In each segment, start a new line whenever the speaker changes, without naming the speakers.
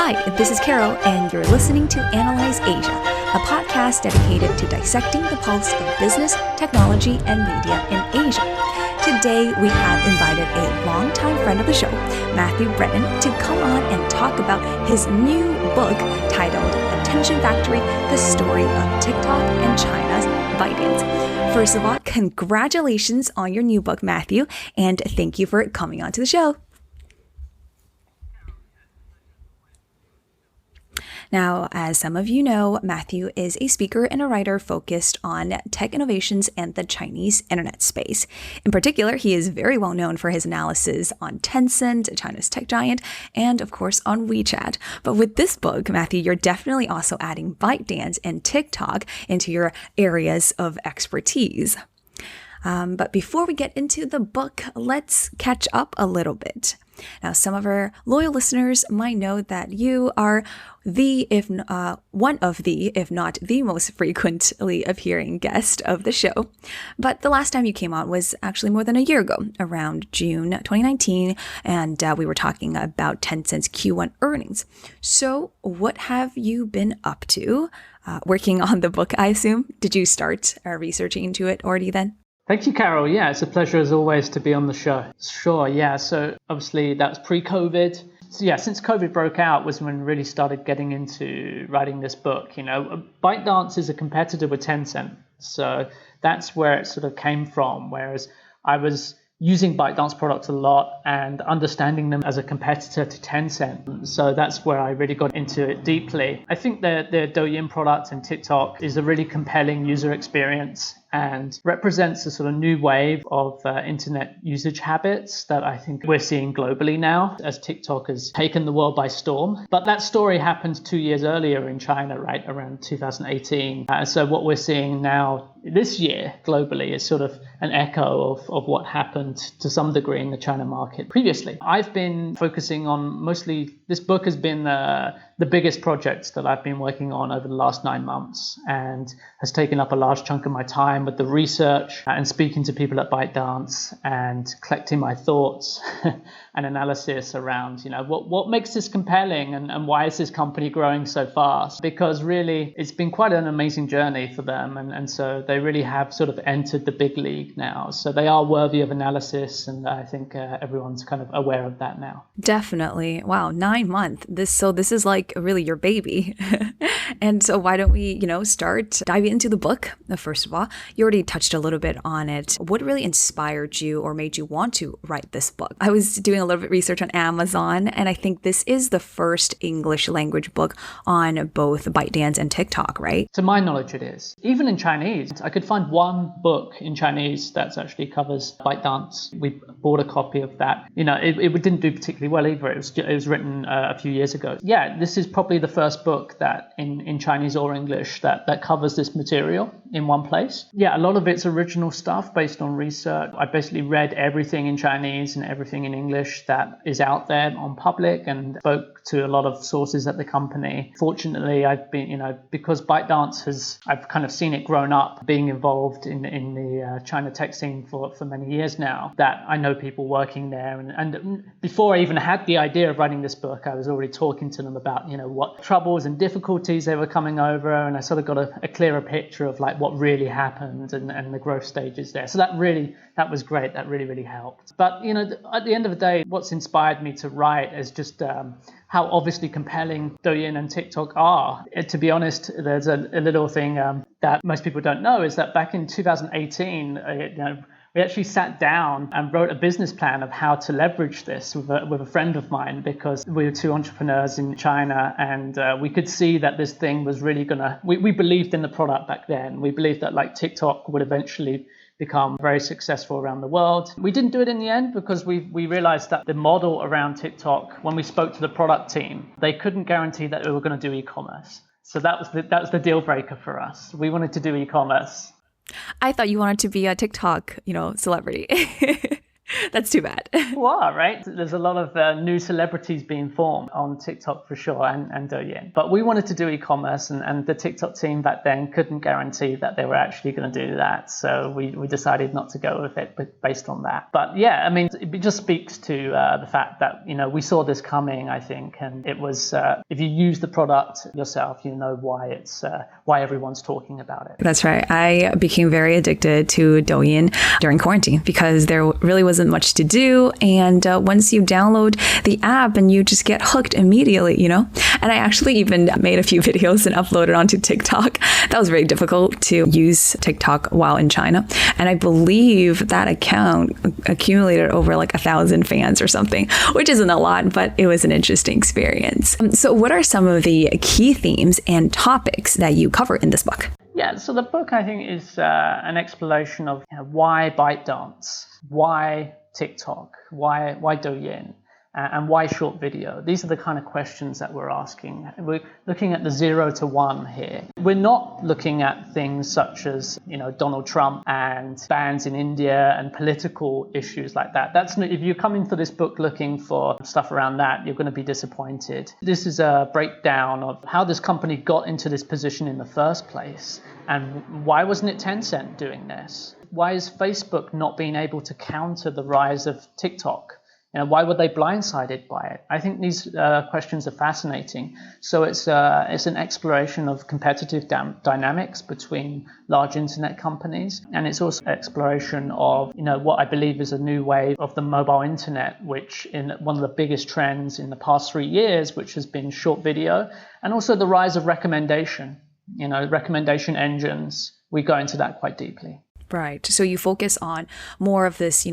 Hi, this is Carol, and you're listening to Analyze Asia, a podcast dedicated to dissecting the pulse of business, technology, and media in Asia. Today, we have invited a longtime friend of the show, Matthew Brennan, to come on and talk about his new book titled Attention Factory, The Story of TikTok and China's ByteDance. First of all, congratulations on your new book, Matthew, and thank you for coming on to the show. Now, as some of you know, Matthew is a speaker and a writer focused on tech innovations and the Chinese internet space. In particular, he is very well known for his analysis on Tencent, China's tech giant, and of course on WeChat. But with this book, Matthew, you're definitely also adding ByteDance and TikTok into your areas of expertise. But before we get into the book, let's catch up a little bit. Now, some of our loyal listeners might know that you are one of the, if not the most frequently appearing guest of the show. But the last time you came on was actually more than a year ago, around June 2019, and we were talking about Tencent's Q1 earnings. So what have you been up to? Working on the book, I assume? Did you start researching into it already then?
Thank you, Carol. Yeah, it's a pleasure as always to be on the show. Sure, yeah. So obviously that was pre-COVID. So yeah, since COVID broke out was when we really started getting into writing this book. You know, ByteDance is a competitor with Tencent. So that's where it sort of came from. Whereas I was using ByteDance products a lot and understanding them as a competitor to Tencent. So that's where I really got into it deeply. I think their Douyin product and TikTok is a really compelling user experience and represents a sort of new wave of internet usage habits that I think we're seeing globally now as TikTok has taken the world by storm. But that story happened 2 years earlier in China, right, around 2018. So what we're seeing now this year globally is sort of an echo of what happened to some degree in the China market previously. I've been focusing on mostly, this book has been the biggest project that I've been working on over the last 9 months and has taken up a large chunk of my time with the research and speaking to people at ByteDance and collecting my thoughts and analysis around, you know, what makes this compelling and why is this company growing so fast? Because really it's been quite an amazing journey for them. And so they really have sort of entered the big league now. So they are worthy of analysis. And I think everyone's kind of aware of that now.
Definitely. Wow. 9 months. This is like really your baby. And so why don't we, start diving into the book? First of all, you already touched a little bit on it. What really inspired you or made you want to write this book? I was doing a little bit of research on Amazon, and I think this is the first English language book on both ByteDance and TikTok, right?
To my knowledge, it is. Even in Chinese, I could find one book in Chinese that actually covers ByteDance. We bought a copy of that. It didn't do particularly well either. It was written a few years ago. Yeah, this is probably the first book that in Chinese or English that covers this material in one place. Yeah, a lot of it's original stuff based on research. I basically read everything in Chinese and everything in English that is out there on public and spoke to a lot of sources at the company. Fortunately, I've been, because ByteDance I've kind of seen it grown up being involved in the China tech scene for many years now, that I know people working there. And before I even had the idea of writing this book, I was already talking to them about, what troubles and difficulties they were coming over. And I sort of got a clearer picture of like what really happened and the growth stages there. So that was great. That really, really helped. But, at the end of the day, what's inspired me to write is just how obviously compelling Douyin and TikTok are. To be honest, there's a little thing that most people don't know is that back in 2018, we actually sat down and wrote a business plan of how to leverage this with a friend of mine, because we were two entrepreneurs in China and we could see that this thing was really we believed in the product back then. We believed that like TikTok would eventually become very successful around the world. We didn't do it in the end because we realized that the model around TikTok, when we spoke to the product team, they couldn't guarantee that we were going to do e-commerce. So that was the deal breaker for us. We wanted to do e-commerce.
I thought you wanted to be a TikTok, celebrity. That's too bad.
Well, right? There's a lot of new celebrities being formed on TikTok for sure and Douyin. But we wanted to do e-commerce and the TikTok team back then couldn't guarantee that they were actually going to do that. So we decided not to go with it based on that. But yeah, I mean, it just speaks to the fact that, we saw this coming, I think. And it was, if you use the product yourself, you know why everyone's talking about it.
That's right. I became very addicted to Douyin during quarantine because there really wasn't much to do. And once you download the app and you just get hooked immediately, And I actually even made a few videos and uploaded onto TikTok. That was very difficult to use TikTok while in China. And I believe that account accumulated over like 1,000 fans or something, which isn't a lot, but it was an interesting experience. So what are some of the key themes and topics that you cover in this book?
Yeah, so the book, I think, is an exploration of why ByteDance, why TikTok, why Douyin, and why short video. These are the kind of questions that we're asking. We're looking at the 0 to 1 here. We're not looking at things such as, Donald Trump and bans in India and political issues like that. If you come into this book looking for stuff around that, you're going to be disappointed. This is a breakdown of how this company got into this position in the first place. And why wasn't it Tencent doing this? Why is Facebook not being able to counter the rise of TikTok? Why were they blindsided by it? I think these questions are fascinating. So it's an exploration of competitive dynamics between large internet companies, and it's also an exploration of what I believe is a new wave of the mobile internet, which in one of the biggest trends in the past 3 years, which has been short video, and also the rise of recommendation. Recommendation engines. We go into that quite deeply.
Right. So you focus on more of this,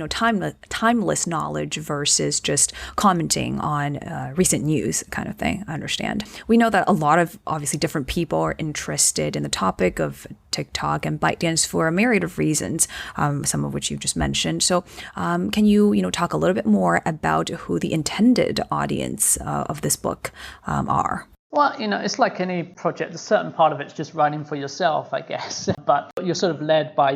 timeless knowledge versus just commenting on recent news kind of thing. I understand. We know that a lot of obviously different people are interested in the topic of TikTok and ByteDance for a myriad of reasons, some of which you've just mentioned. So can you, talk a little bit more about who the intended audience of this book are?
Well, it's like any project. A certain part of it's just writing for yourself, I guess. But you're sort of led by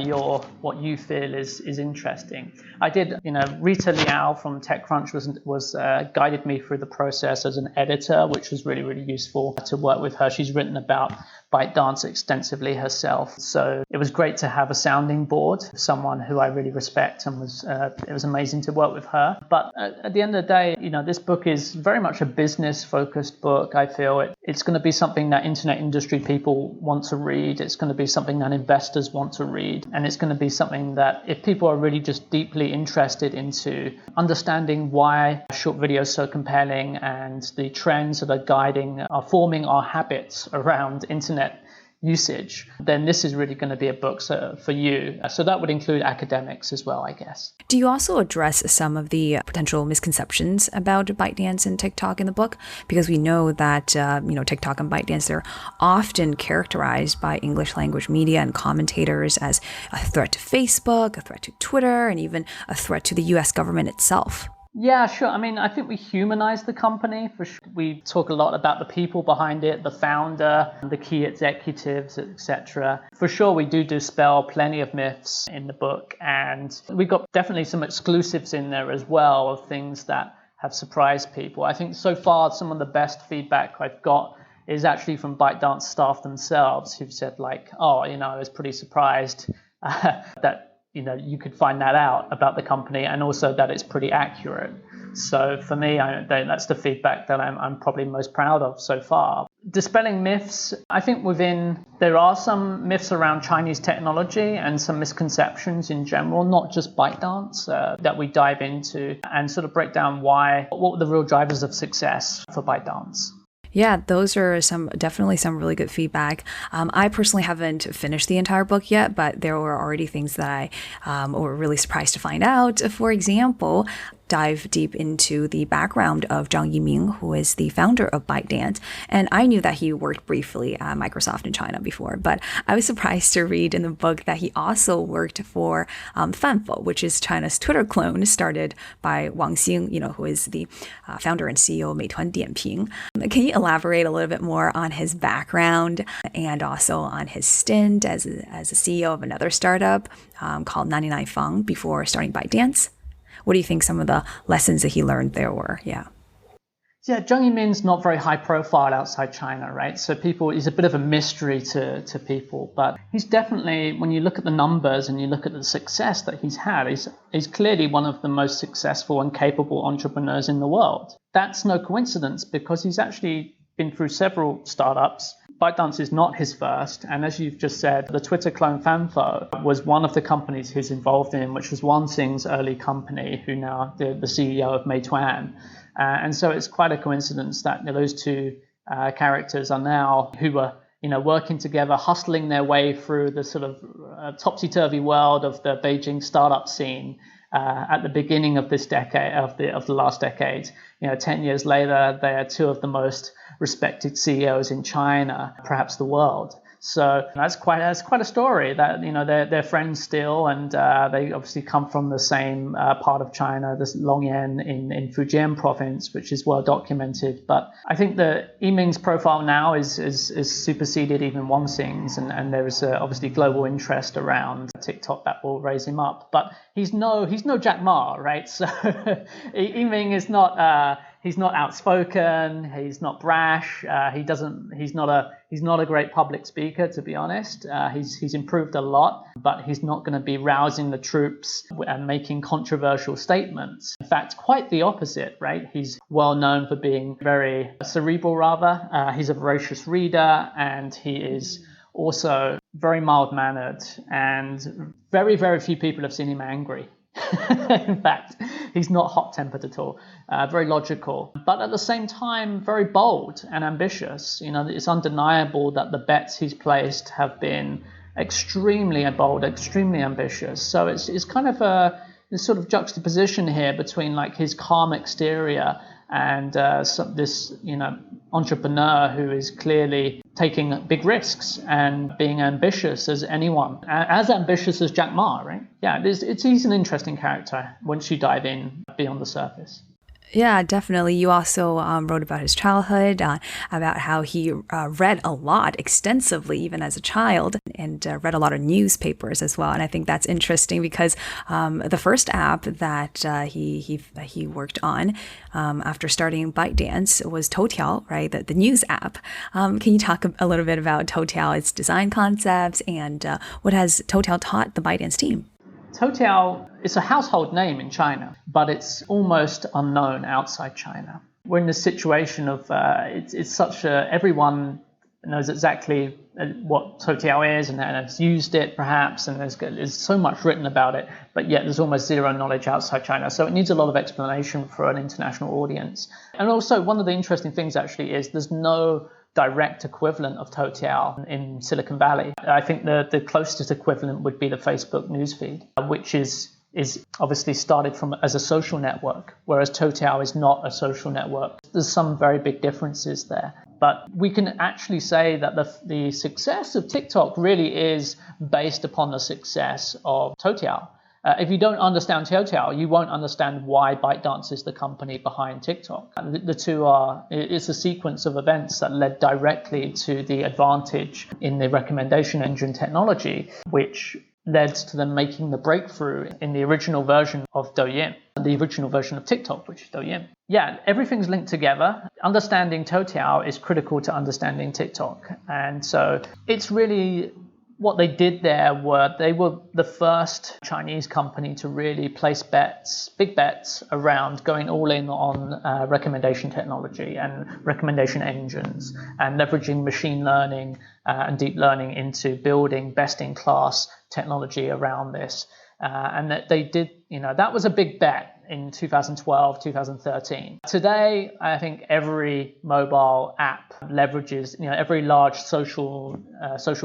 what you feel is interesting. I did, Rita Liao from TechCrunch was guided me through the process as an editor, which was really, really useful to work with her. She's written about ByteDance extensively herself. So it was great to have a sounding board, someone who I really respect, and it was amazing to work with her. But at the end of the day, this book is very much a business-focused book. I feel it's going to be something that internet industry people want to read. It's going to be something that investors want to read. And it's going to be something that if people are really just deeply interested into understanding why short video is so compelling and the trends that are forming our habits around internet usage, then this is really going to be a book for you. So that would include academics as well, I guess.
Do you also address some of the potential misconceptions about ByteDance and TikTok in the book? Because we know that, TikTok and ByteDance, they're often characterized by English language media and commentators as a threat to Facebook, a threat to Twitter, and even a threat to the US government itself.
Yeah, sure. I mean, I think we humanize the company for sure. We talk a lot about the people behind it, the founder, the key executives, etc. For sure, we do dispel plenty of myths in the book, and we got definitely some exclusives in there as well of things that have surprised people. I think so far some of the best feedback I've got is actually from ByteDance staff themselves, who've said like, I was pretty surprised that you could find that out about the company, and also that it's pretty accurate. So for me, that's the feedback that I'm probably most proud of so far. Dispelling myths, I think there are some myths around Chinese technology and some misconceptions in general, not just ByteDance, that we dive into and sort of break down what were the real drivers of success for ByteDance.
Yeah, those are definitely some really good feedback. I personally haven't finished the entire book yet, but there were already things that I were really surprised to find out. For example, dive deep into the background of Zhang Yiming, who is the founder of ByteDance. And I knew that he worked briefly at Microsoft in China before, but I was surprised to read in the book that he also worked for Fanfo, which is China's Twitter clone, started by Wang Xing, who is the founder and CEO of Meituan Dianping. Can you elaborate a little bit more on his background and also on his stint as a CEO of another startup called 99 Fang before starting ByteDance? what do you think some of the lessons that he learned there were? Yeah.
Yeah, Zhang Yiming's not very high profile outside China, right? So he's a bit of a mystery to people, but he's definitely, when you look at the numbers and you look at the success that he's had, he's clearly one of the most successful and capable entrepreneurs in the world. That's no coincidence because he's actually been through several startups. ByteDance is not his first, and as you've just said, the Twitter clone Fanfo was one of the companies he's involved in, which was Wan Xing's early company, who now the CEO of Meituan. And so it's quite a coincidence that those two characters are now who were working together, hustling their way through the sort of topsy-turvy world of the Beijing startup scene at the beginning of this decade, of the last decade. 10 years later, they are two of the most respected CEOs in China, perhaps the world. So that's quite a story that they're friends still, and they obviously come from the same part of China, this Longyan in Fujian province, which is well documented. But I think that Yiming's profile now is superseded even Wan Xing's, and there is obviously global interest around TikTok that will raise him up. But he's no Jack Ma, right? So Yiming is not. He's not outspoken. He's not brash. He's not a great public speaker, to be honest. He's improved a lot, but he's not going to be rousing the troops and making controversial statements. In fact, quite the opposite, right? He's well known for being very cerebral, rather. He's a voracious reader, and he is also very mild-mannered, and very, very few people have seen him angry. In fact, he's not hot-tempered at all, very logical, but at the same time, very bold and ambitious. It's undeniable that the bets he's placed have been extremely bold, extremely ambitious. So it's kind of this sort of juxtaposition here between like his calm exterior and this entrepreneur who is clearly taking big risks and being ambitious as anyone, as ambitious as Jack Ma, right? Yeah, he's an interesting character once you dive in beyond the surface.
Yeah, definitely. You also wrote about his childhood, about how he read a lot extensively, even as a child, and read a lot of newspapers as well. And I think that's interesting because the first app that he worked on after starting ByteDance was Toutiao, right? The news app. Can you talk a little bit about Toutiao, its design concepts, and what has Toutiao taught the ByteDance team?
Toutiao is a household name in China, but it's almost unknown outside China. We're in this situation of it's such everyone knows exactly what Toutiao is and has used it perhaps, and there's so much written about it, but yet there's almost zero knowledge outside China. So it needs a lot of explanation for an international audience. And also one of the interesting things actually is there's no direct equivalent of Toutiao in Silicon Valley. I think the closest equivalent would be the Facebook newsfeed, which is obviously started as a social network, whereas Toutiao is not a social network. There's some very big differences there. But we can actually say that the success of TikTok really is based upon the success of Toutiao. If you don't understand Toutiao, you won't understand why ByteDance is the company behind TikTok. The two it's a sequence of events that led directly to the advantage in the recommendation engine technology, which led to them making the breakthrough in the original version of Douyin, the original version of TikTok, which is Douyin. Yeah, everything's linked together. Understanding Toutiao is critical to understanding TikTok. And so it's really what they did there they were the first Chinese company to really place big bets around going all in on recommendation technology and recommendation engines and leveraging machine learning and deep learning into building best-in-class technology around this. And that they did, that was a big bet in 2012, 2013. Today, I think every mobile app leverages, every large social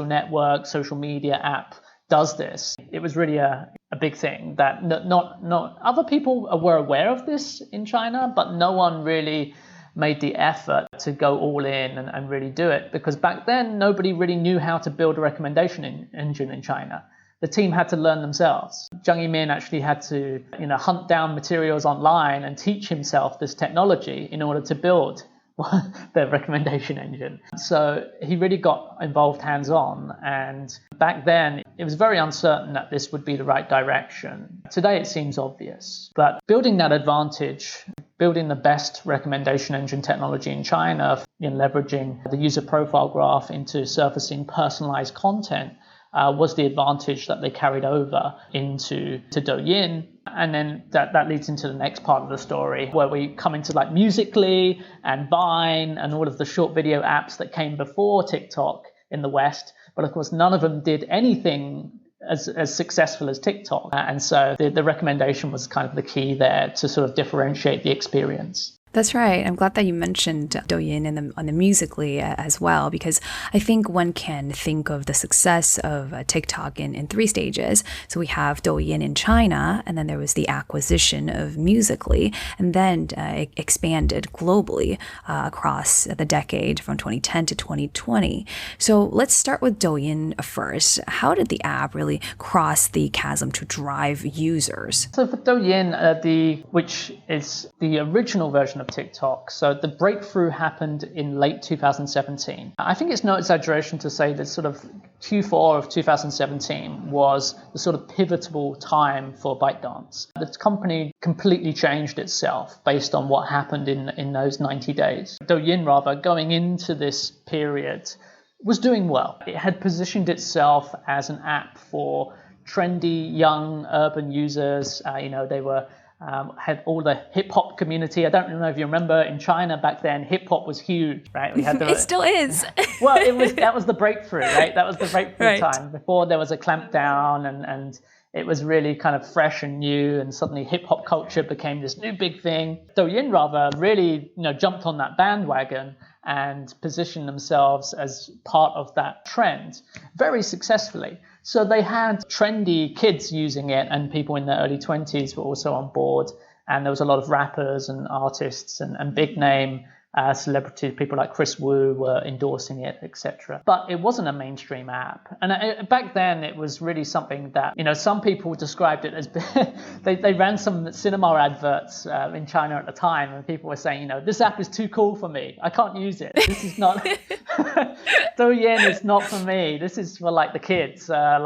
network, social media app does this. It was really a big thing that not other people were aware of this in China, but no one really made the effort to go all in and really do it, because back then nobody really knew how to build a recommendation engine in China. The team had to learn themselves. Zhang Yiming actually had to, hunt down materials online and teach himself this technology in order to build the recommendation engine. So he really got involved hands-on, and back then it was very uncertain that this would be the right direction. Today it seems obvious, but building that advantage, building the best recommendation engine technology in China, leveraging the user profile graph into surfacing personalized content was the advantage that they carried over into Douyin. And then that leads into the next part of the story, where we come into like Musical.ly and Vine and all of the short video apps that came before TikTok in the West. But of course, none of them did anything as successful as TikTok. And so the recommendation was kind of the key there to sort of differentiate the experience.
That's right. I'm glad that you mentioned Douyin on the Musical.ly as well, because I think one can think of the success of TikTok in three stages. So we have Douyin in China, and then there was the acquisition of Musical.ly, and then it expanded globally across the decade from 2010 to 2020. So let's start with Douyin first. How did the app really cross the chasm to drive users?
So for Douyin, which is the original version of TikTok. So the breakthrough happened in late 2017. I think it's no exaggeration to say that sort of Q4 of 2017 was the sort of pivotal time for ByteDance. The company completely changed itself based on what happened in those 90 days. Douyin, rather, going into this period, was doing well. It had positioned itself as an app for trendy, young, urban users. They were had all the hip hop community. I don't know if you remember in China back then, hip hop was huge, right? We had
it still is.
Well, that was the breakthrough, right? That was the breakthrough time. Before there was a clampdown and it was really kind of fresh and new, and suddenly hip hop culture became this new big thing. Douyin rather really, jumped on that bandwagon and positioned themselves as part of that trend very successfully. So they had trendy kids using it, and people in their early 20s were also on board. And there was a lot of rappers and artists and big name celebrities, people like Chris Wu were endorsing it, etc. But it wasn't a mainstream app. And back then, it was really something that, some people described it as, they ran some cinema adverts in China at the time, and people were saying, this app is too cool for me. I can't use it. This is not, Douyin is not for me. This is for like the kids. I'm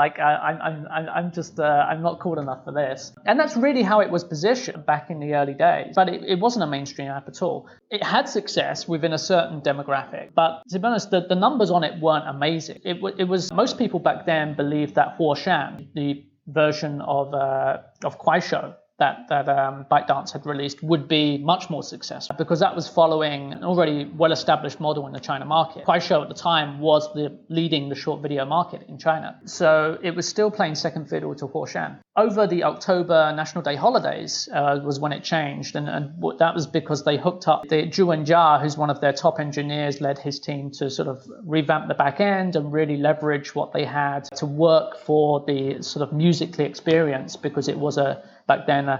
not cool enough for this. And that's really how it was positioned back in the early days. But it wasn't a mainstream app at all. It had success within a certain demographic, but to be honest, the numbers on it weren't amazing. It was most people back then believed that Huoshan, the version of Kuaishou that ByteDance had released, would be much more successful, because that was following an already well-established model in the China market. Kuaishou at the time was leading the short video market in China. So it was still playing second fiddle to Huoshan. Over the October National Day holidays was when it changed, and that was because they hooked up the Zhu Jia, who's one of their top engineers, led his team to sort of revamp the back end and really leverage what they had to work for the sort of Musical.ly experience, because it was back then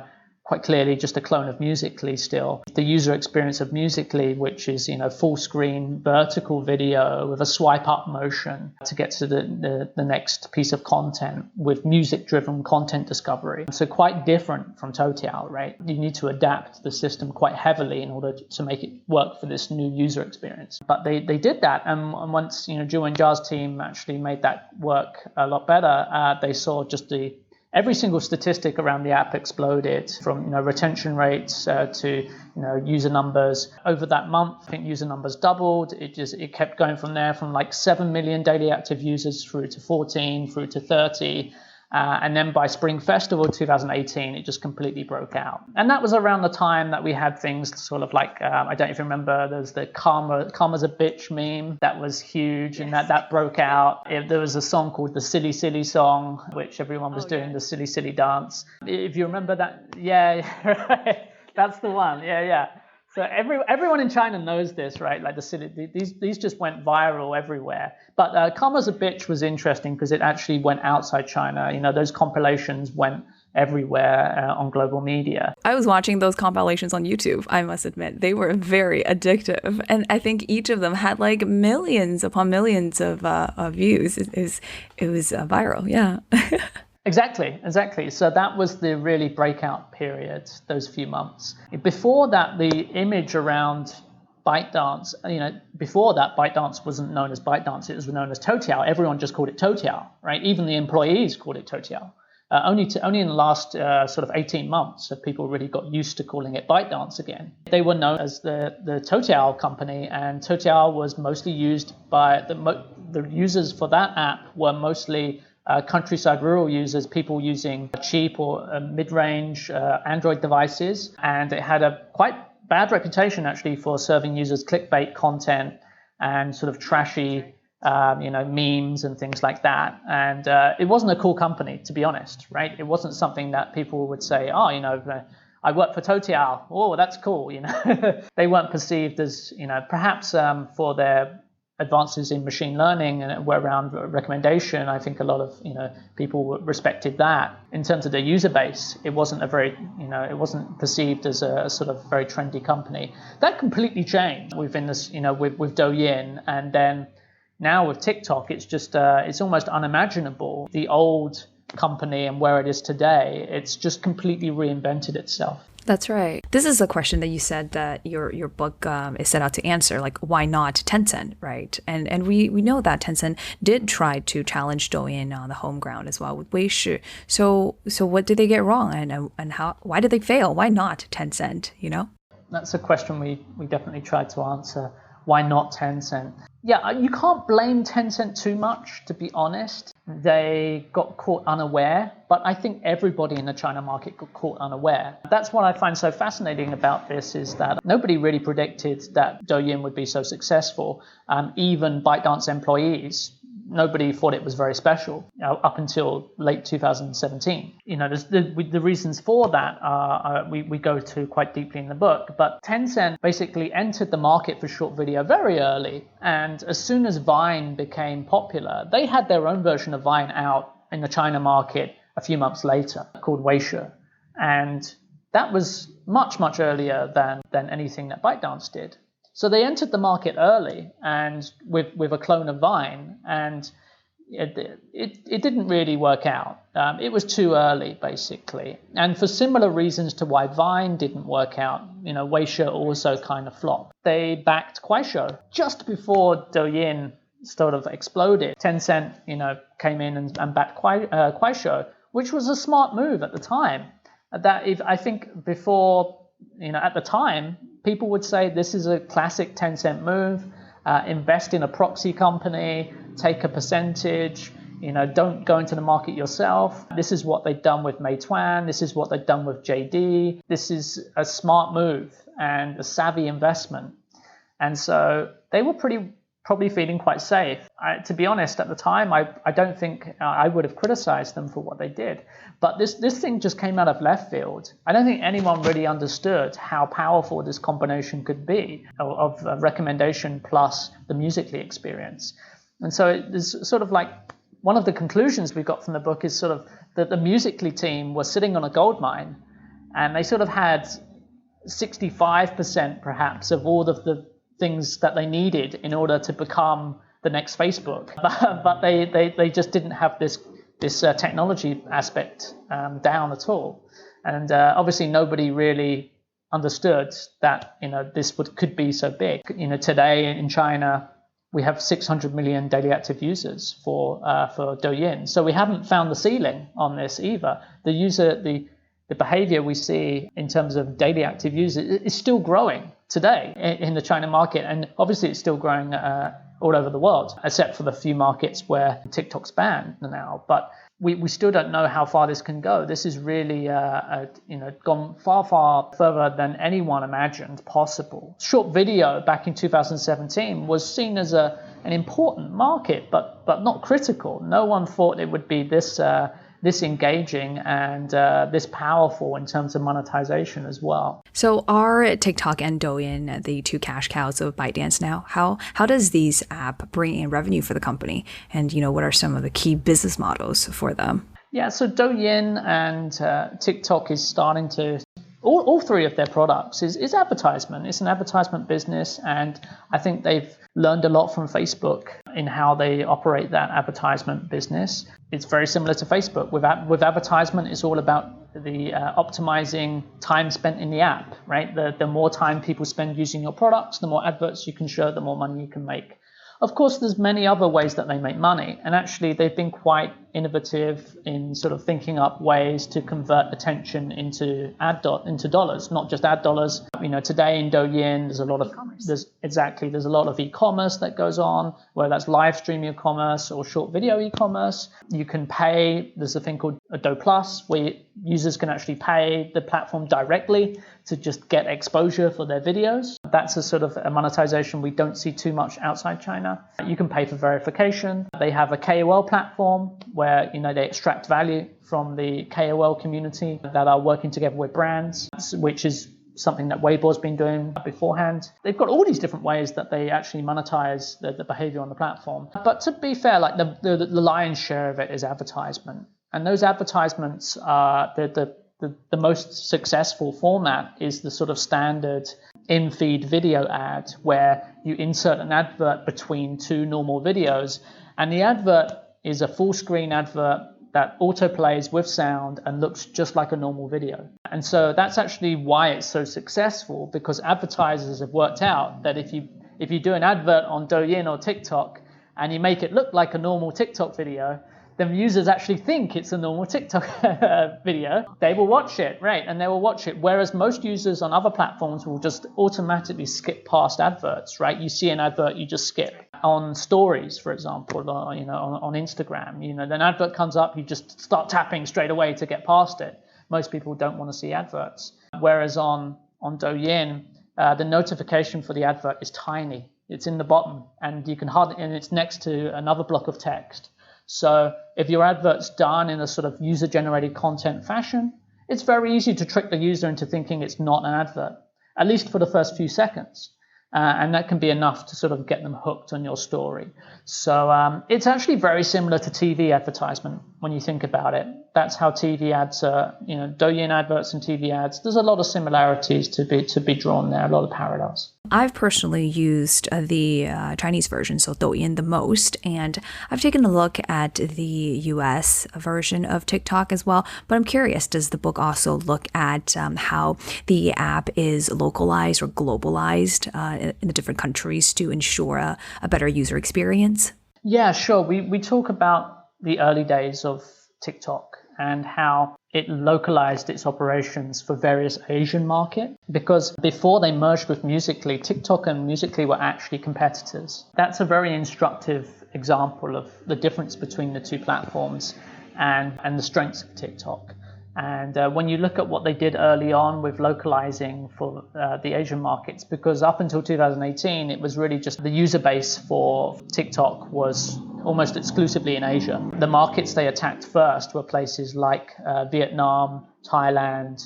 quite clearly just a clone of Musical.ly still. The user experience of Musical.ly, which is, full screen vertical video with a swipe up motion to get to the next piece of content with music driven content discovery. So quite different from Toutiao, right? You need to adapt the system quite heavily in order to make it work for this new user experience. But they did that. And once, Zhu and Jia's team actually made that work a lot better, they saw just every single statistic around the app exploded, from retention rates to user numbers. Over that month, I think user numbers doubled. It kept going from there, from like 7 million daily active users through to 14, through to 30. And then by Spring Festival 2018, it just completely broke out. And that was around the time that we had things sort of like, I don't even remember, there's the Karma's a Bitch meme that was huge, and that broke out. There was a song called the Silly Silly Song, which everyone was doing the Silly Silly dance. If you remember that, yeah, right. That's the one, yeah. So everyone in China knows this, right? Like these just went viral everywhere. But Karma's a Bitch was interesting because it actually went outside China. Those compilations went everywhere on global media.
I was watching those compilations on YouTube, I must admit. They were very addictive. And I think each of them had like millions upon millions of views. It was viral, yeah.
Exactly. So that was the really breakout period, those few months. Before that, the image around ByteDance, before that, ByteDance wasn't known as ByteDance, it was known as Toutiao. Everyone just called it Toutiao, right? Even the employees called it Toutiao. Only in the last sort of 18 months have people really got used to calling it ByteDance again. They were known as the Toutiao company, and Toutiao was mostly used by the users for that app were mostly countryside rural users, people using cheap or mid-range Android devices, and it had a quite bad reputation actually for serving users clickbait content and sort of trashy memes and things like that. And it wasn't a cool company, to be honest, right? It wasn't something that people would say, I work for Toutiao. Oh, that's cool. They weren't perceived as, perhaps for their advances in machine learning and around recommendation. I think a lot of, people respected that. In terms of their user base, it wasn't it wasn't perceived as a sort of very trendy company. That completely changed within this, with Douyin, and then now with TikTok, it's just it's almost unimaginable. The old company and where it is today, it's just completely reinvented itself.
That's right. This is a question that you said that your book is set out to answer, like why not Tencent, right? And we know that Tencent did try to challenge Douyin on the home ground as well with Weishi. So what did they get wrong, and why did they fail? Why not Tencent?
That's a question we definitely tried to answer. Why not Tencent? Yeah, you can't blame Tencent too much, to be honest. They got caught unaware, but I think everybody in the China market got caught unaware. That's what I find so fascinating about this, is that nobody really predicted that Douyin would be so successful. Even ByteDance employees, nobody thought it was very special up until late 2017. The reasons for that we go to quite deeply in the book. But Tencent basically entered the market for short video very early, and as soon as Vine became popular, they had their own version of Vine out in the China market a few months later, called Weishi, and that was much, much earlier than anything that ByteDance did. So they entered the market early and with a clone of Vine, and it didn't really work out. It was too early, basically. And for similar reasons to why Vine didn't work out, Weishi also kind of flopped. They backed Kuaishou just before Douyin sort of exploded. Tencent, came in and backed Kuaishou, which was a smart move at the time. I think before, at the time, people would say this is a classic Tencent move. Invest in a proxy company, take a percentage, don't go into the market yourself. This is what they've done with Meituan. This is what they've done with JD. This is a smart move and a savvy investment. And so they were probably feeling quite safe. To be honest, at the time, I don't think I would have criticized them for what they did. But this thing just came out of left field. I don't think anyone really understood how powerful this combination could be of recommendation plus the Musical.ly experience. And so there's sort of like one of the conclusions we got from the book is sort of that the Musical.ly team was sitting on a gold mine, and they sort of had 65% perhaps of all of the things that they needed in order to become the next Facebook. But they just didn't have this technology aspect down at all. And obviously nobody really understood that this could be so big. Today in China we have 600 million daily active users for Douyin. So we haven't found the ceiling on this either. The behavior we see in terms of daily active users is still growing today in the China market, and obviously it's still growing all over the world, except for the few markets where TikTok's banned now. But we still don't know how far this can go. This is really gone far further than anyone imagined possible. Short video back in 2017 was seen as an important market, but not critical. No one thought it would be this engaging and this powerful in terms of monetization as well.
So are TikTok and Douyin the two cash cows of ByteDance now? How does these app bring in revenue for the company? And what are some of the key business models for them?
Yeah, so Douyin and TikTok is starting to all three of their products is advertisement. It's an advertisement business, and I think they've learned a lot from Facebook in how they operate that advertisement business. It's very similar to Facebook. With advertisement, it's all about the optimizing time spent in the app, right? The more time people spend using your products, the more adverts you can show, the more money you can make. Of course, there's many other ways that they make money, and actually they've been quite innovative in sort of thinking up ways to convert attention into dollars, not just ad dollars. Today in Douyin, there's a lot of e-commerce that goes on, whether that's live stream e-commerce or short video e-commerce. You can pay. There's a thing called a Douyin Plus, where users can actually pay the platform directly to just get exposure for their videos. That's a sort of a monetization we don't see too much outside China. You can pay for verification. They have a KOL platform where they extract value from the KOL community that are working together with brands, which is something that Weibo's been doing beforehand. They've got all these different ways that they actually monetize the behavior on the platform. But to be fair, like the lion's share of it is advertisement. And those advertisements are the most successful format is the sort of standard in-feed video ad where you insert an advert between two normal videos, and the advert is a full screen advert that autoplays with sound and looks just like a normal video. And so that's actually why it's so successful, because advertisers have worked out that if you do an advert on Douyin or TikTok and you make it look like a normal TikTok video, then users actually think it's a normal TikTok video. They will watch it, right? And they will watch it. Whereas most users on other platforms will just automatically skip past adverts, right? You see an advert, you just skip. On stories, for example, or, on Instagram, then advert comes up, you just start tapping straight away to get past it. Most people don't want to see adverts. Whereas on Douyin, the notification for the advert is tiny. It's in the bottom, and and it's next to another block of text. So if your advert's done in a sort of user-generated content fashion, it's very easy to trick the user into thinking it's not an advert, at least for the first few seconds. And that can be enough to sort of get them hooked on your story. So it's actually very similar to TV advertisement when you think about it. That's how TV ads are, Douyin adverts and TV ads. There's a lot of similarities to be drawn there, a lot of parallels.
I've personally used the Chinese version, so Douyin, the most, and I've taken a look at the US version of TikTok as well. But I'm curious, does the book also look at how the app is localized or globalized in the different countries to ensure a better user experience?
Yeah, sure. We talk about the early days of TikTok and how it localized its operations for various Asian markets, because before they merged with Musical.ly, TikTok and Musical.ly were actually competitors. That's a very instructive example of the difference between the two platforms and the strengths of TikTok. And when you look at what they did early on with localizing for the Asian markets, because up until 2018, it was really just the user base for TikTok was almost exclusively in Asia. The markets they attacked first were places like Vietnam, Thailand,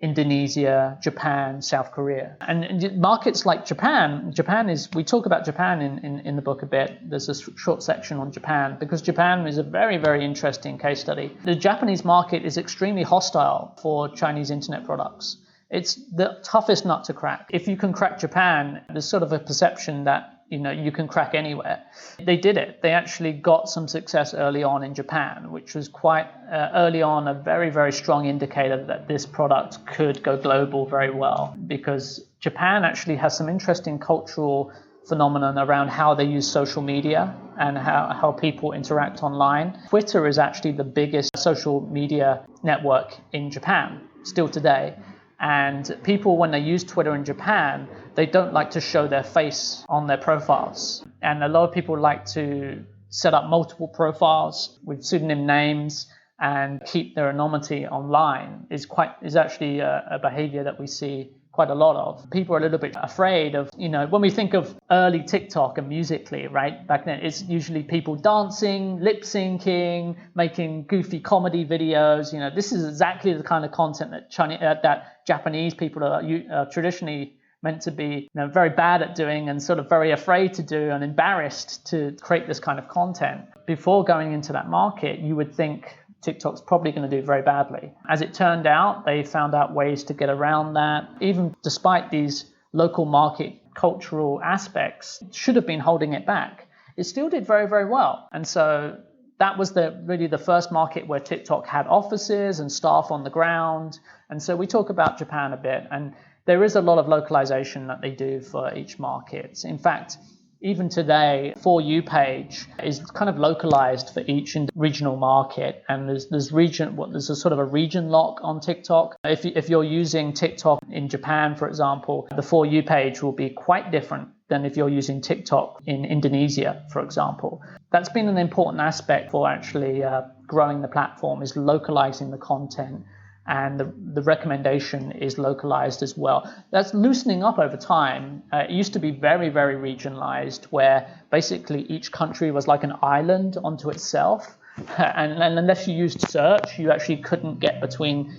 Indonesia, Japan, South Korea. And markets like Japan is, we talk about Japan in the book a bit. There's a short section on Japan, because Japan is a very, very interesting case study. The Japanese market is extremely hostile for Chinese internet products. It's the toughest nut to crack. If you can crack Japan, there's sort of a perception that you can crack anywhere. They did it. They actually got some success early on in Japan, which was quite early on a very, very strong indicator that this product could go global very well, because Japan actually has some interesting cultural phenomenon around how they use social media and how people interact online. Twitter is actually the biggest social media network in Japan still today. And people, when they use Twitter in Japan, they don't like to show their face on their profiles. And a lot of people like to set up multiple profiles with pseudonym names and keep their anonymity online is actually a behavior that we see quite a lot of. People are a little bit afraid of, when we think of early TikTok and Musical.ly, right? Back then, it's usually people dancing, lip syncing, making goofy comedy videos. This is exactly the kind of content that Japanese people are traditionally meant to be very bad at doing and sort of very afraid to do and embarrassed to create this kind of content. Before going into that market, you would think TikTok's probably going to do very badly. As it turned out, they found out ways to get around that. Even despite these local market cultural aspects, it should have been holding it back. It still did very, very well. And so that was really the first market where TikTok had offices and staff on the ground. And so we talk about Japan a bit, and there is a lot of localization that they do for each market. In fact, even today, For You page is kind of localized for each regional market, and there's a sort of a region lock on TikTok. If you're using TikTok in Japan, for example, the For You page will be quite different than if you're using TikTok in Indonesia, for example. That's been an important aspect for actually growing the platform, is localizing the content, and the recommendation is localized as well. That's loosening up over time. It used to be very, very regionalized, where basically each country was like an island onto itself. And unless you used search, you actually couldn't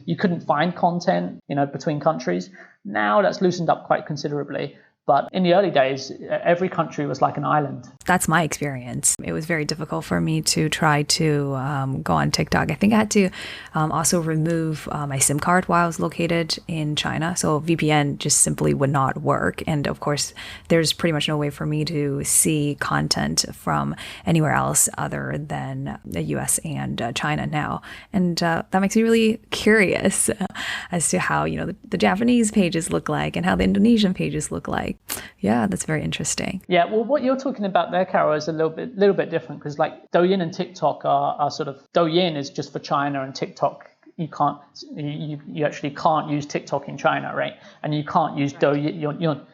you couldn't find content, between countries. Now that's loosened up quite considerably. But in the early days, every country was like an island.
That's my experience. It was very difficult for me to try to go on TikTok. I think I had to also remove my SIM card while I was located in China. So VPN just simply would not work. And of course, there's pretty much no way for me to see content from anywhere else other than the US and China now. And that makes me really curious as to how, the Japanese pages look like and how the Indonesian pages look like. Yeah, that's very interesting.
Yeah, well, what you're talking about there, Carol, is a little bit different, because like Douyin and TikTok are sort of, Douyin is just for China, and TikTok, you actually can't use TikTok in China, right? And you can't use Douyin.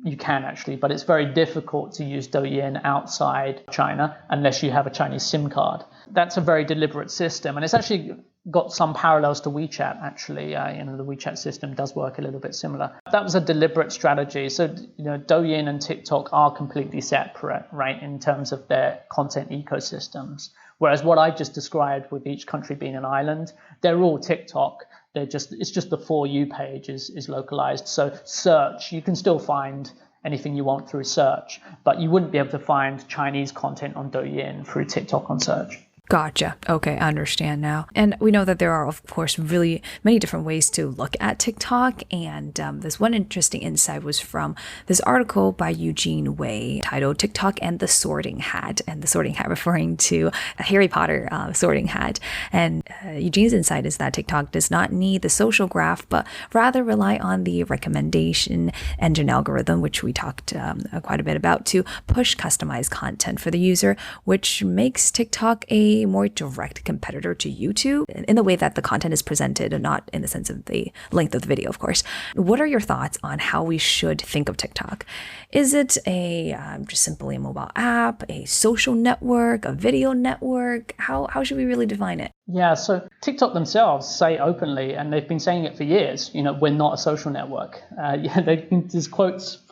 You can actually, but it's very difficult to use Douyin outside China unless you have a Chinese SIM card. That's a very deliberate system, and it's actually got some parallels to WeChat, actually. The WeChat system does work a little bit similar. That was a deliberate strategy. So, Douyin and TikTok are completely separate, right, in terms of their content ecosystems. Whereas what I just described with each country being an island, they're all TikTok. It's just the For You page is localized. So search, you can still find anything you want through search, but you wouldn't be able to find Chinese content on Douyin through TikTok on search.
Gotcha. Okay, I understand now. And we know that there are, of course, really many different ways to look at TikTok. And this one interesting insight was from this article by Eugene Wei titled TikTok and the Sorting Hat. And the sorting hat referring to a Harry Potter sorting hat. And Eugene's insight is that TikTok does not need the social graph, but rather rely on the recommendation engine algorithm, which we talked quite a bit about, to push customized content for the user, which makes TikTok a more direct competitor to YouTube in the way that the content is presented, and not in the sense of the length of the video, of course. What are your thoughts on how we should think of TikTok? Is it just simply a mobile app, a social network, a video network? How should we really define it?
Yeah, so TikTok themselves say openly, and they've been saying it for years, we're not a social network. There's quotes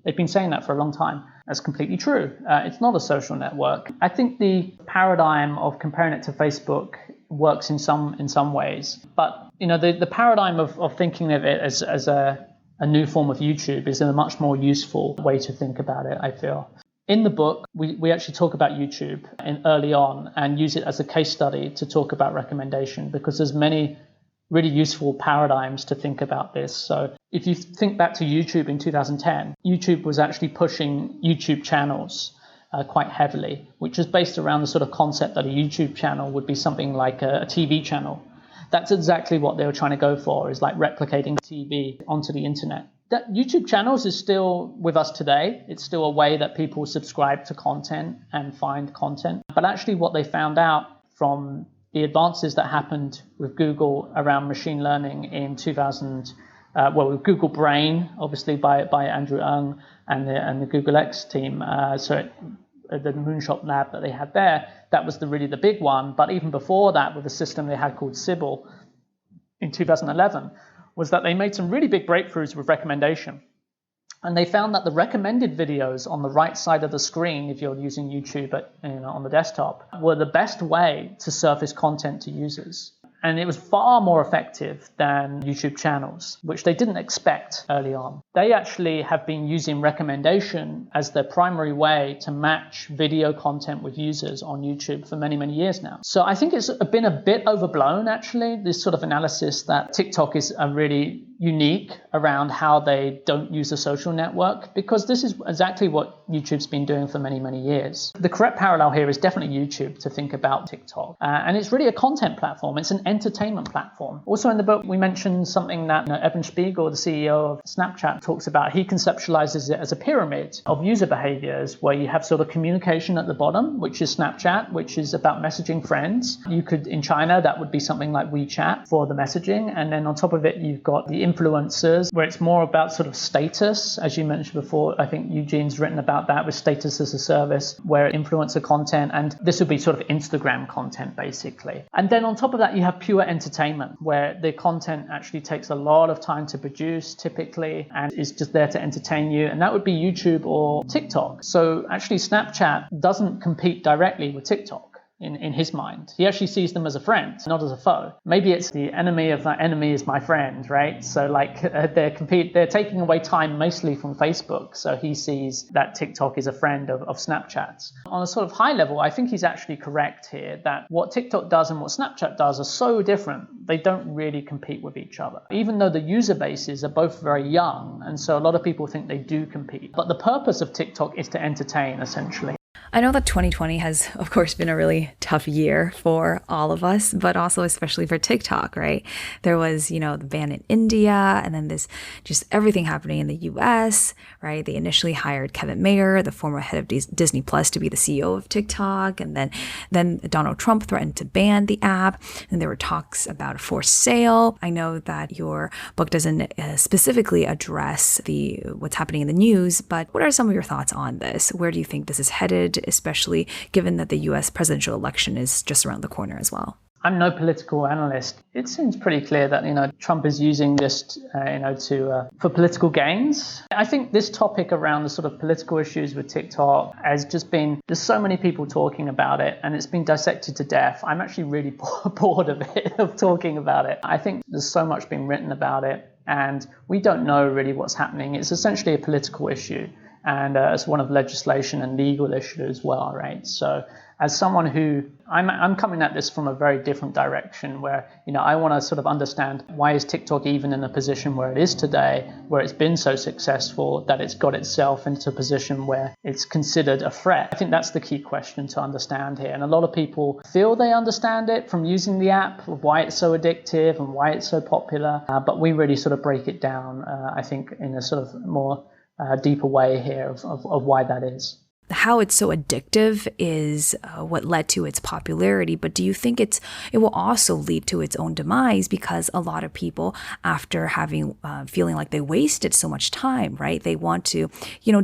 they've been saying that for a long time. That's completely true. It's not a social network. I think the paradigm of comparing it to Facebook works in some ways, but the paradigm of thinking of it as a new form of YouTube is a much more useful way to think about it, I feel. In the book, we actually talk about YouTube early on and use it as a case study to talk about recommendation, because there's many really useful paradigms to think about this. So if you think back to YouTube in 2010, YouTube was actually pushing YouTube channels quite heavily, which is based around the sort of concept that a YouTube channel would be something like a TV channel. That's exactly what they were trying to go for, is like replicating TV onto the internet. That YouTube channels is still with us today. It's still a way that people subscribe to content and find content. But actually what they found out from the advances that happened with Google around machine learning in 2000, with Google Brain, obviously by Andrew Ng and the Google X team, the Moonshot lab that they had there, that was really the big one. But even before that, with a system they had called Sybil in 2011, was that they made some really big breakthroughs with recommendation. And they found that the recommended videos on the right side of the screen, if you're using YouTube on the desktop, were the best way to surface content to users. And it was far more effective than YouTube channels, which they didn't expect early on. They actually have been using recommendation as their primary way to match video content with users on YouTube for many, many years now. So I think it's been a bit overblown, actually, this sort of analysis that TikTok is really unique around how they don't use a social network, because this is exactly what YouTube's been doing for many, many years. The correct parallel here is definitely YouTube to think about TikTok. And it's really a content platform. It's an entertainment platform. Also in the book, we mentioned something that Evan Spiegel, the CEO of Snapchat, talks about. He conceptualizes it as a pyramid of user behaviors where you have sort of communication at the bottom, which is Snapchat, which is about messaging friends. You could, in China, that would be something like WeChat for the messaging. And then on top of it, you've got the influencers, where it's more about sort of status, as you mentioned before. I think Eugene's written about that with status as a service, where influencer content, and this would be sort of Instagram content, basically. And then on top of that, you have pure entertainment, where the content actually takes a lot of time to produce, typically, and is just there to entertain you. And that would be YouTube or TikTok. So actually, Snapchat doesn't compete directly with TikTok. In his mind, he actually sees them as a friend, not as a foe. Maybe it's the enemy of my enemy is my friend, right? So like they're taking away time mostly from Facebook. So he sees that TikTok is a friend of Snapchat's. On a sort of high level, I think he's actually correct here that what TikTok does and what Snapchat does are so different. They don't really compete with each other, even though the user bases are both very young. And so a lot of people think they do compete. But the purpose of TikTok is to entertain, essentially.
I know that 2020 has, of course, been a really tough year for all of us, but also especially for TikTok, right? There was, the ban in India, and then this just everything happening in the US, right? They initially hired Kevin Mayer, the former head of Disney Plus, to be the CEO of TikTok, and then Donald Trump threatened to ban the app, and there were talks about a forced sale. I know that your book doesn't specifically address what's happening in the news, but what are some of your thoughts on this? Where do you think this is headed, especially given that the US presidential election is just around the corner as well?
I'm no political analyst. It seems pretty clear that, Trump is using this, for political gains. I think this topic around the sort of political issues with TikTok has just been, there's so many people talking about it and it's been dissected to death. I'm actually really bored of it, of talking about it. I think there's so much being written about it and we don't know really what's happening. It's essentially a political issue. And it's one of legislation and legal issue as well, right? So as someone who, I'm coming at this from a very different direction where, I want to sort of understand why is TikTok even in the position where it is today, where it's been so successful that it's got itself into a position where it's considered a threat. I think that's the key question to understand here. And a lot of people feel they understand it from using the app, of why it's so addictive and why it's so popular. But we really sort of break it down, I think, in a sort of more deeper way here of why that is.
How it's so addictive is what led to its popularity, but do you think it will also lead to its own demise because a lot of people, after having feeling like they wasted so much time, right? They want to,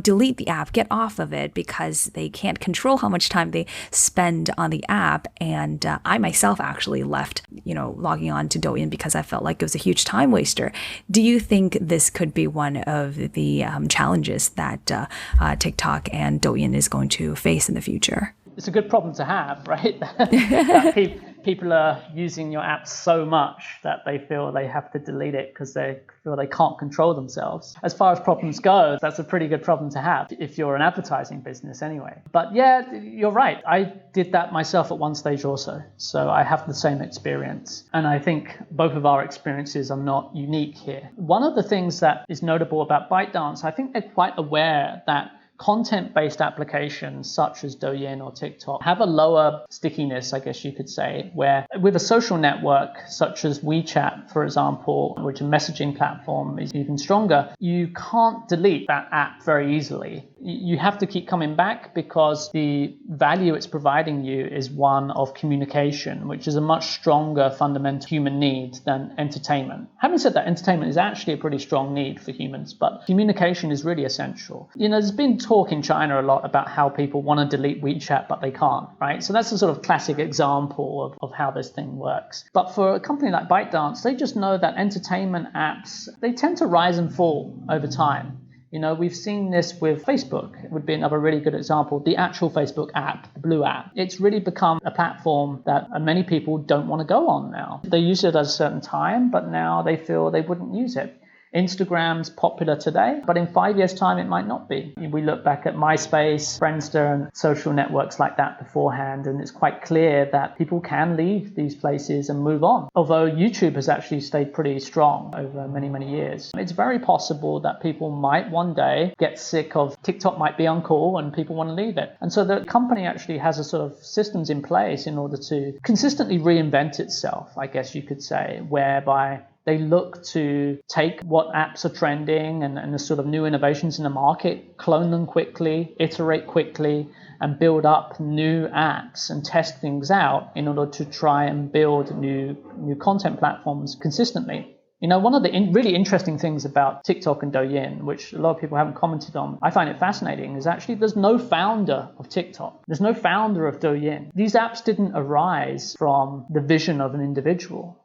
delete the app, get off of it because they can't control how much time they spend on the app. And I myself actually left, logging on to Douyin because I felt like it was a huge time waster. Do you think this could be one of the challenges that TikTok and Douyin is going to face in the future?
It's a good problem to have, right? People are using your app so much that they feel they have to delete it because they feel they can't control themselves. As far as problems go, that's a pretty good problem to have if you're an advertising business anyway. But yeah, you're right. I did that myself at one stage also. So I have the same experience. And I think both of our experiences are not unique here. One of the things that is notable about ByteDance, I think they're quite aware that content-based applications such as Douyin or TikTok have a lower stickiness, I guess you could say, where with a social network such as WeChat, for example, which a messaging platform is even stronger, you can't delete that app very easily. You have to keep coming back because the value it's providing you is one of communication, which is a much stronger fundamental human need than entertainment. Having said that, entertainment is actually a pretty strong need for humans, but communication is really essential. There's been talk in China a lot about how people want to delete WeChat, but they can't, right? So that's a sort of classic example of how this thing works. But for a company like ByteDance, they just know that entertainment apps, they tend to rise and fall over time. We've seen this with Facebook. It would be another really good example. The actual Facebook app, the Blue app, it's really become a platform that many people don't want to go on now. They use it at a certain time, but now they feel they wouldn't use it. Instagram's popular today, but in 5 years' time, it might not be. We look back at MySpace, Friendster, and social networks like that beforehand, and it's quite clear that people can leave these places and move on. Although YouTube has actually stayed pretty strong over many, many years. It's very possible that people might one day get sick of TikTok might be uncool and people want to leave it. And so the company actually has a sort of systems in place in order to consistently reinvent itself, I guess you could say, whereby they look to take what apps are trending and the sort of new innovations in the market, clone them quickly, iterate quickly, and build up new apps and test things out in order to try and build new content platforms consistently. One of the really interesting things about TikTok and Douyin, which a lot of people haven't commented on, I find it fascinating, is actually there's no founder of TikTok. There's no founder of Douyin. These apps didn't arise from the vision of an individual.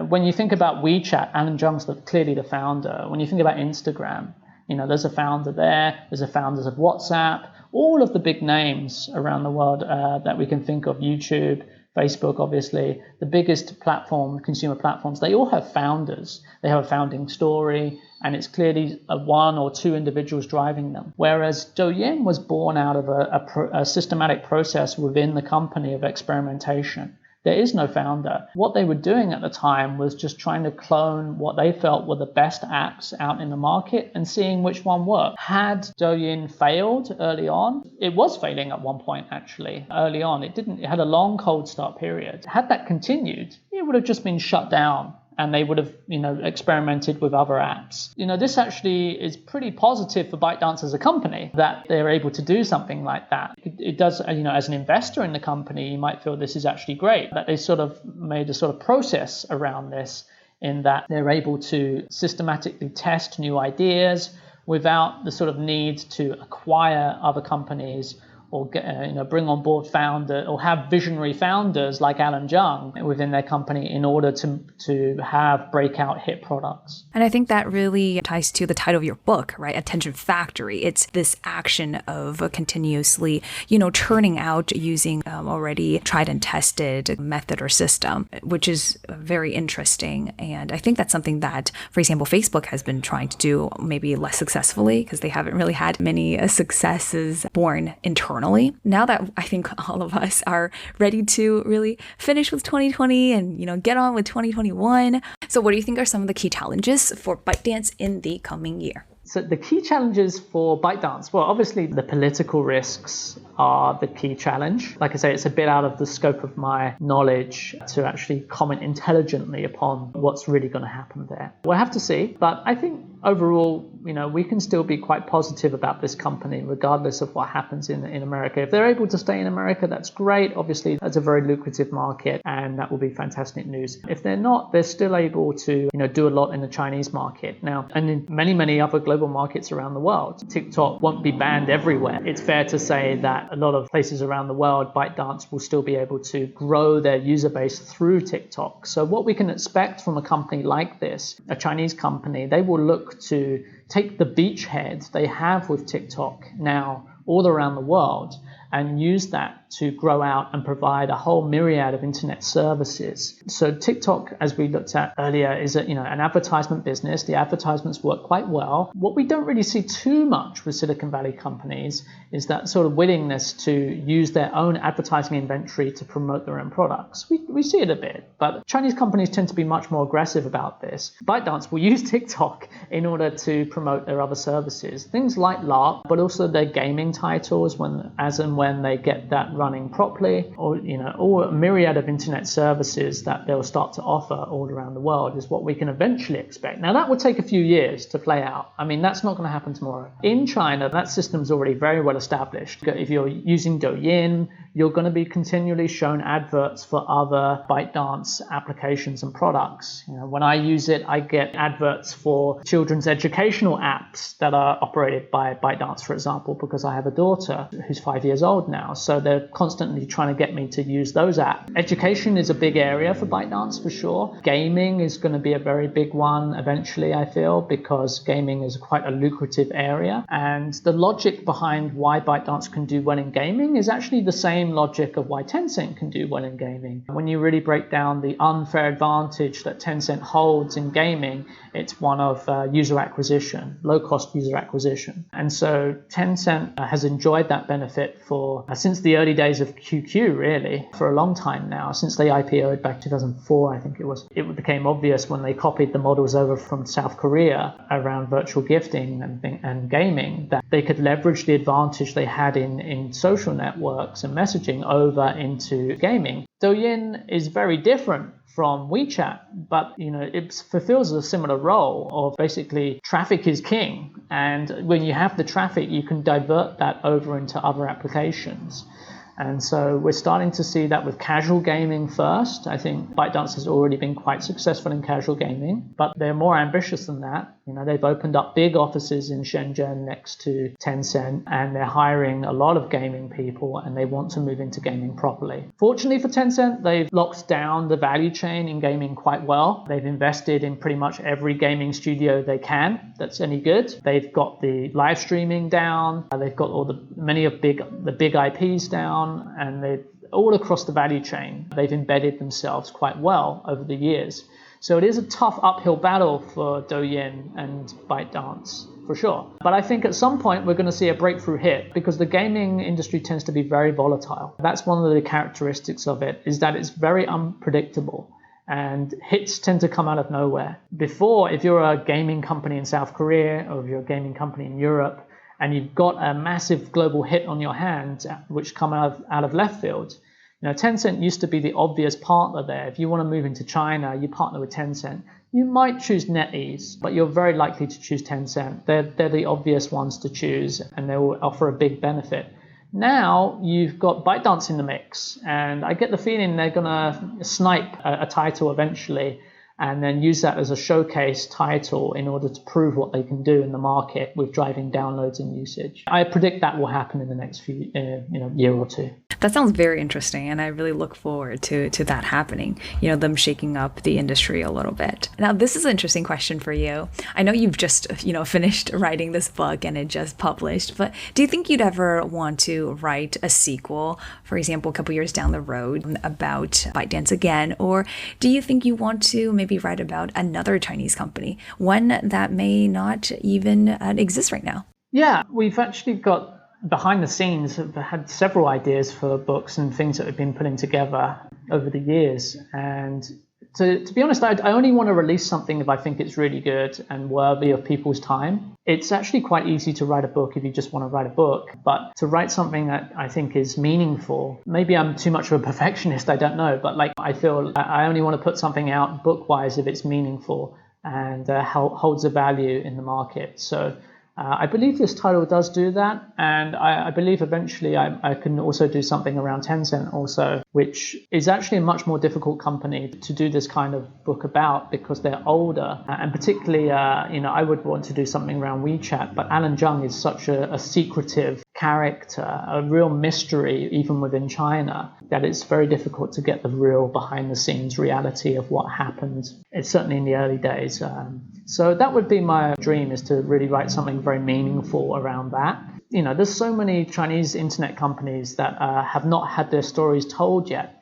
When you think about WeChat, Alan Zhang's clearly the founder. When you think about Instagram, there's a founder there. There's a founders of WhatsApp. All of the big names around the world that we can think of, YouTube, Facebook, obviously, the biggest consumer platforms, they all have founders. They have a founding story, and it's clearly one or two individuals driving them. Whereas Douyin was born out of a systematic process within the company of experimentation. There is no founder. What they were doing at the time was just trying to clone what they felt were the best apps out in the market and seeing which one worked. Had Douyin failed early on? It was failing at one point, actually, early on. It had a long cold start period. Had that continued, it would have just been shut down, and they would have, experimented with other apps. This actually is pretty positive for ByteDance as a company, that they're able to do something like that. It does, as an investor in the company, you might feel this is actually great, that they sort of made a sort of process around this in that they're able to systematically test new ideas without the sort of need to acquire other companies or bring on board founder or have visionary founders like Alan Zhang within their company in order to have breakout hit products.
And I think that really ties to the title of your book, right? Attention Factory. It's this action of continuously, churning out using already tried and tested method or system, which is very interesting. And I think that's something that, for example, Facebook has been trying to do maybe less successfully because they haven't really had many successes born internally. Now that I think all of us are ready to really finish with 2020 and, get on with 2021. So what do you think are some of the key challenges for ByteDance in the coming year?
So the key challenges for ByteDance, well, obviously the political risks are the key challenge. Like I say, it's a bit out of the scope of my knowledge to actually comment intelligently upon what's really going to happen there. We'll have to see, but I think overall, we can still be quite positive about this company regardless of what happens in America. If they're able to stay in America, that's great. Obviously, that's a very lucrative market and that will be fantastic news. If they're not, they're still able to, do a lot in the Chinese market now and in many, many other global markets around the world. TikTok won't be banned everywhere. It's fair to say that a lot of places around the world, ByteDance will still be able to grow their user base through TikTok. So what we can expect from a company like this, a Chinese company, they will look to take the beachhead they have with TikTok now all around the world and use that to grow out and provide a whole myriad of internet services. So TikTok, as we looked at earlier, is an advertisement business. The advertisements work quite well. What we don't really see too much with Silicon Valley companies is that sort of willingness to use their own advertising inventory to promote their own products. We see it a bit, but Chinese companies tend to be much more aggressive about this. ByteDance will use TikTok in order to promote their other services, things like LARP, but also their gaming titles when they get that running properly, or a myriad of internet services that they'll start to offer all around the world is what we can eventually expect. Now that will take a few years to play out. I mean, that's not going to happen tomorrow. In China, that system's already very well established. If you're using Douyin, you're going to be continually shown adverts for other ByteDance applications and products. When I use it, I get adverts for children's educational apps that are operated by ByteDance, for example, because I have a daughter who's 5 years old now. So they're constantly trying to get me to use those apps. Education is a big area for ByteDance for sure. Gaming is going to be a very big one eventually, I feel, because gaming is quite a lucrative area. And the logic behind why ByteDance can do well in gaming is actually the same logic of why Tencent can do well in gaming. When you really break down the unfair advantage that Tencent holds in gaming, it's one of user acquisition, low-cost user acquisition. And so Tencent has enjoyed that benefit for since the early days of QQ, really, for a long time now, since they IPO'd back 2004, I think it was. It became obvious when they copied the models over from South Korea around virtual gifting and gaming that they could leverage the advantage they had in social networks and messaging over into gaming. Douyin is very different from WeChat, but it fulfills a similar role of basically traffic is king, and when you have the traffic, you can divert that over into other applications. And so we're starting to see that with casual gaming first. I think ByteDance has already been quite successful in casual gaming, but they're more ambitious than that. They've opened up big offices in Shenzhen next to Tencent, and they're hiring a lot of gaming people, and they want to move into gaming properly. Fortunately for Tencent, they've locked down the value chain in gaming quite well. They've invested in pretty much every gaming studio they can that's any good. They've got the live streaming down. They've got many of the big IPs down. And they've all across the value chain, they've embedded themselves quite well over the years. So it is a tough uphill battle for Douyin and ByteDance, for sure. But I think at some point we're going to see a breakthrough hit because the gaming industry tends to be very volatile. That's one of the characteristics of it, is that it's very unpredictable. And hits tend to come out of nowhere. Before, if you're a gaming company in South Korea or if you're a gaming company in Europe, and you've got a massive global hit on your hands, which come out of left field. Tencent used to be the obvious partner there. If you want to move into China, you partner with Tencent. You might choose NetEase, but you're very likely to choose Tencent. They're the obvious ones to choose, and they will offer a big benefit. Now you've got ByteDance in the mix, and I get the feeling they're going to snipe a title eventually, and then use that as a showcase title in order to prove what they can do in the market with driving downloads and usage. I predict that will happen in the next few year or two.
That sounds very interesting, and I really look forward to that happening, them shaking up the industry a little bit. Now, this is an interesting question for you. I know you've just, finished writing this book and it just published, but do you think you'd ever want to write a sequel, for example, a couple years down the road about ByteDance again? Or do you think you want to maybe write about another Chinese company, one that may not even exist right now?
Yeah, we've actually got behind the scenes, have had several ideas for books and things that we've been putting together over the years. And to be honest, I only want to release something if I think it's really good and worthy of people's time. It's actually quite easy to write a book if you just want to write a book, but to write something that I think is meaningful, maybe I'm too much of a perfectionist, I don't know, but I feel I only want to put something out book-wise if it's meaningful and holds a value in the market. So I believe this title does do that, and I believe eventually I can also do something around Tencent also, which is actually a much more difficult company to do this kind of book about because they're older, and particularly, I would want to do something around WeChat, but Alan Zhang is such a secretive character, a real mystery even within China, that it's very difficult to get the real behind-the-scenes reality of what happened. It's certainly in the early days. So that would be my dream, is to really write something very meaningful around that. There's so many Chinese internet companies that have not had their stories told yet.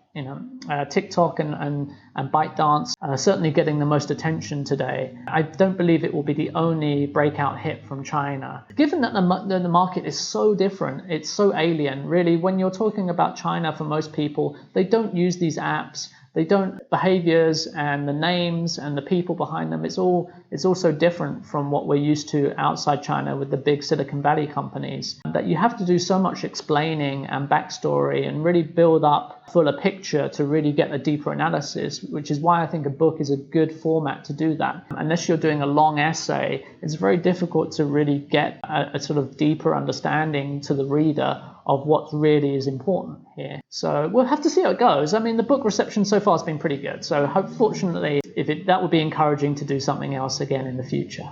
Tik Tok and ByteDance are certainly getting the most attention today. I don't believe it will be the only breakout hit from China. Given that the market is so different, it's so alien, really, when you're talking about China, for most people, they don't use these apps. They don't, behaviors and the names and the people behind them, it's all so different from what we're used to outside China with the big Silicon Valley companies, that you have to do so much explaining and backstory and really build up fuller picture to really get a deeper analysis, which is why I think a book is a good format to do that. Unless you're doing a long essay, it's very difficult to really get a sort of deeper understanding to the reader of what really is important here. So we'll have to see how it goes. I mean, the book reception so far has been pretty good. So fortunately, that would be encouraging to do something else again in the future.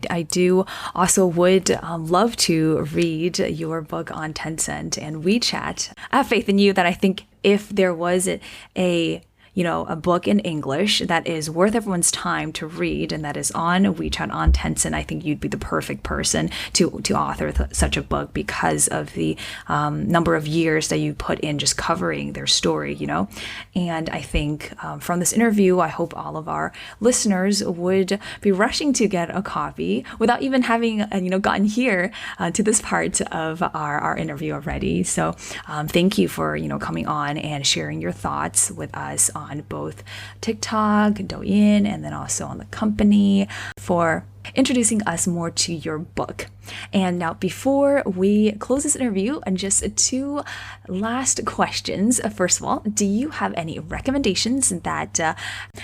I do also would love to read your book on Tencent and WeChat. I have faith in you that I think if there was a book in English that is worth everyone's time to read and that is on WeChat, on Tencent, I think you'd be the perfect person to author such a book because of the number of years that you put in just covering their story, And I think from this interview, I hope all of our listeners would be rushing to get a copy without even having, gotten here to this part of our interview already. So thank you for, coming on and sharing your thoughts with us on both TikTok, Douyin, and then also on the company, for introducing us more to your book. And now, before we close this interview, and just two last questions. First of all, do you have any recommendations that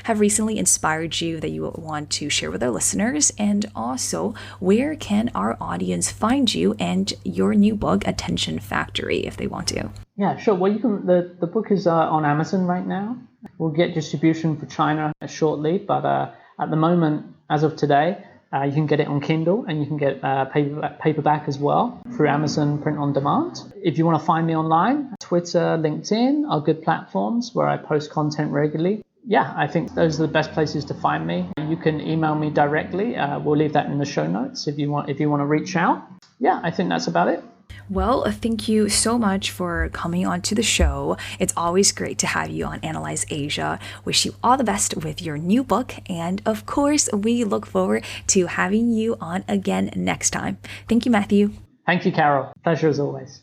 have recently inspired you that you want to share with our listeners? And also, where can our audience find you and your new book, Attention Factory, if they want to?
Yeah, sure. Well, you can. The book is on Amazon right now. We'll get distribution for China shortly, but at the moment, as of today, you can get it on Kindle, and you can get paperback as well through Amazon Print on Demand. If you want to find me online, Twitter, LinkedIn are good platforms where I post content regularly. Yeah, I think those are the best places to find me. You can email me directly. We'll leave that in the show notes if you want to reach out. Yeah, I think that's about it.
Well, thank you so much for coming on to the show. It's always great to have you on Analyse Asia. Wish you all the best with your new book. And of course, we look forward to having you on again next time. Thank you, Matthew.
Thank you, Carol. Pleasure as always.